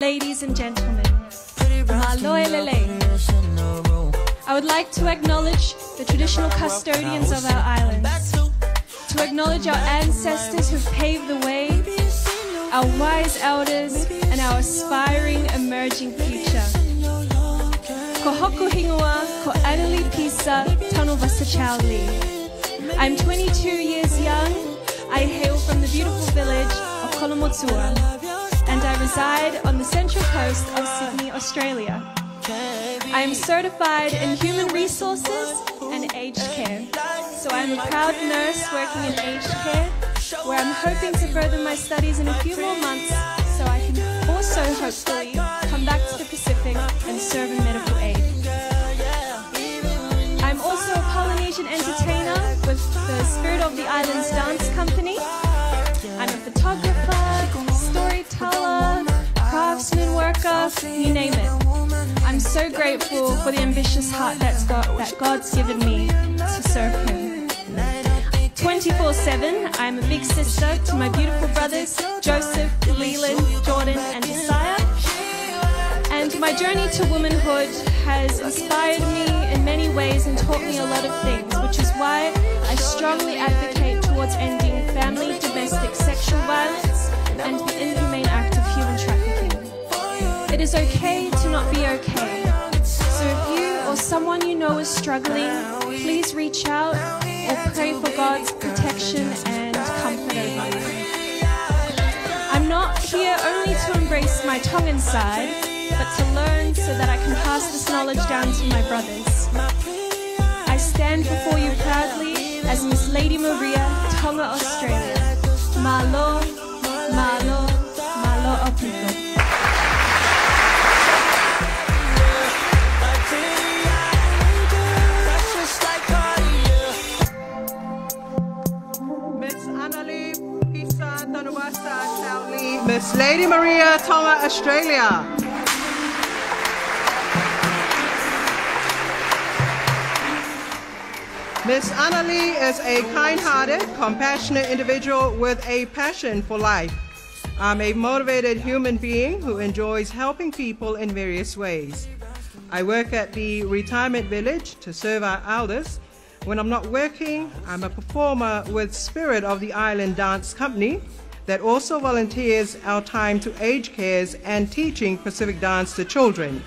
ladies and gentlemen, Maloelele. I would like to acknowledge the traditional custodians of our islands, to acknowledge our ancestors who paved the way, our wise elders, and our aspiring emerging future. Ko hoku hingoa, ko anali pisa, tanu vasachau li. I'm 22 years young. I hail from the beautiful village of Kolomotua, and I reside on the central coast of Sydney, Australia. I am certified in human resources and aged care, so I'm a proud nurse working in aged care, where I'm hoping to further my studies in a few more months so I can also hopefully come back to the Pacific and serve in medical aid. I'm also a Polynesian entertainer with the Spirit of the Islands Dance Company. I'm a photographer, storyteller, craftsman worker, you name it. I'm so grateful for the ambitious heart that God's given me to serve Him. 24/7, I'm a big sister to my beautiful brothers, Joseph, Leland, Jordan, and Josiah. And my journey to womanhood has inspired me in many ways and taught me a lot of things, which is why I strongly advocate towards ending family, domestic sexual violence, and the inhumane act of human trafficking. It is okay to not be okay. So if you or someone you know is struggling, please reach out or pray for God's protection and comfort over you. I'm not here only to embrace my Tongan side, but to learn so that I can pass this knowledge down to my brothers. I stand before you proudly as Miss Lady Maria, Tonga, Australia. Malo, malo, malo opiko. Miss Lady Maria, Tonga, Australia. Miss Annalie is a kind-hearted, compassionate individual with a passion for life. I'm a motivated human being who enjoys helping people in various ways. I work at the retirement village to serve our elders. When I'm not working, I'm a performer with Spirit of the Island Dance Company that also volunteers our time to aged cares and teaching Pacific dance to children.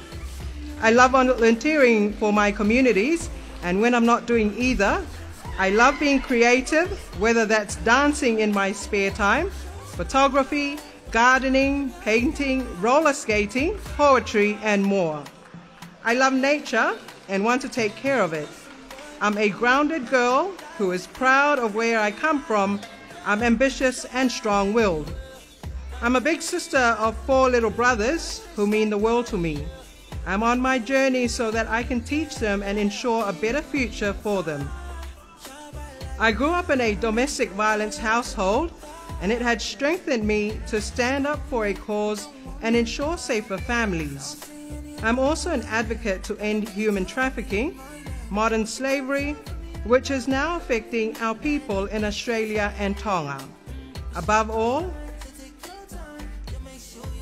I love volunteering for my communities, and when I'm not doing either, I love being creative, whether that's dancing in my spare time, photography, gardening, painting, roller skating, poetry, and more. I love nature and want to take care of it. I'm a grounded girl who is proud of where I come from. I'm ambitious and strong-willed. I'm a big sister of 4 little brothers who mean the world to me. I'm on my journey so that I can teach them and ensure a better future for them. I grew up in a domestic violence household, and it had strengthened me to stand up for a cause and ensure safer families. I'm also an advocate to end human trafficking, modern slavery, which is now affecting our people in Australia and Tonga. Above all,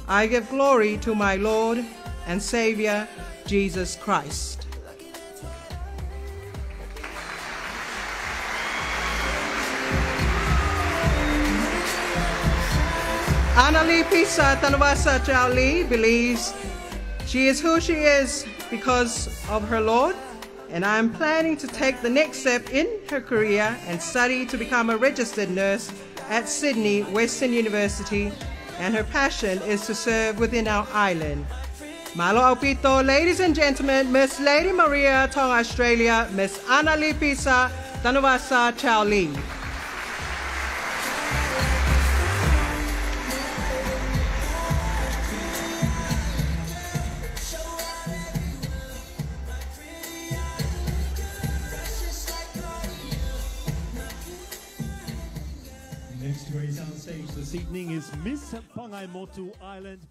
I give glory to my Lord and Savior, Jesus Christ. Annalie Pisa Tanawasa Chao believes she is who she is because of her Lord, and I am planning to take the next step in her career and study to become a registered nurse at Sydney Western University, and her passion is to serve within our island. Malo Aupito, ladies and gentlemen, Miss Lady Maria, Tonga, Australia, Miss Annalie Pisa Tanawasa Chao Li. Next race on stage this evening is Miss Fai'aho Island.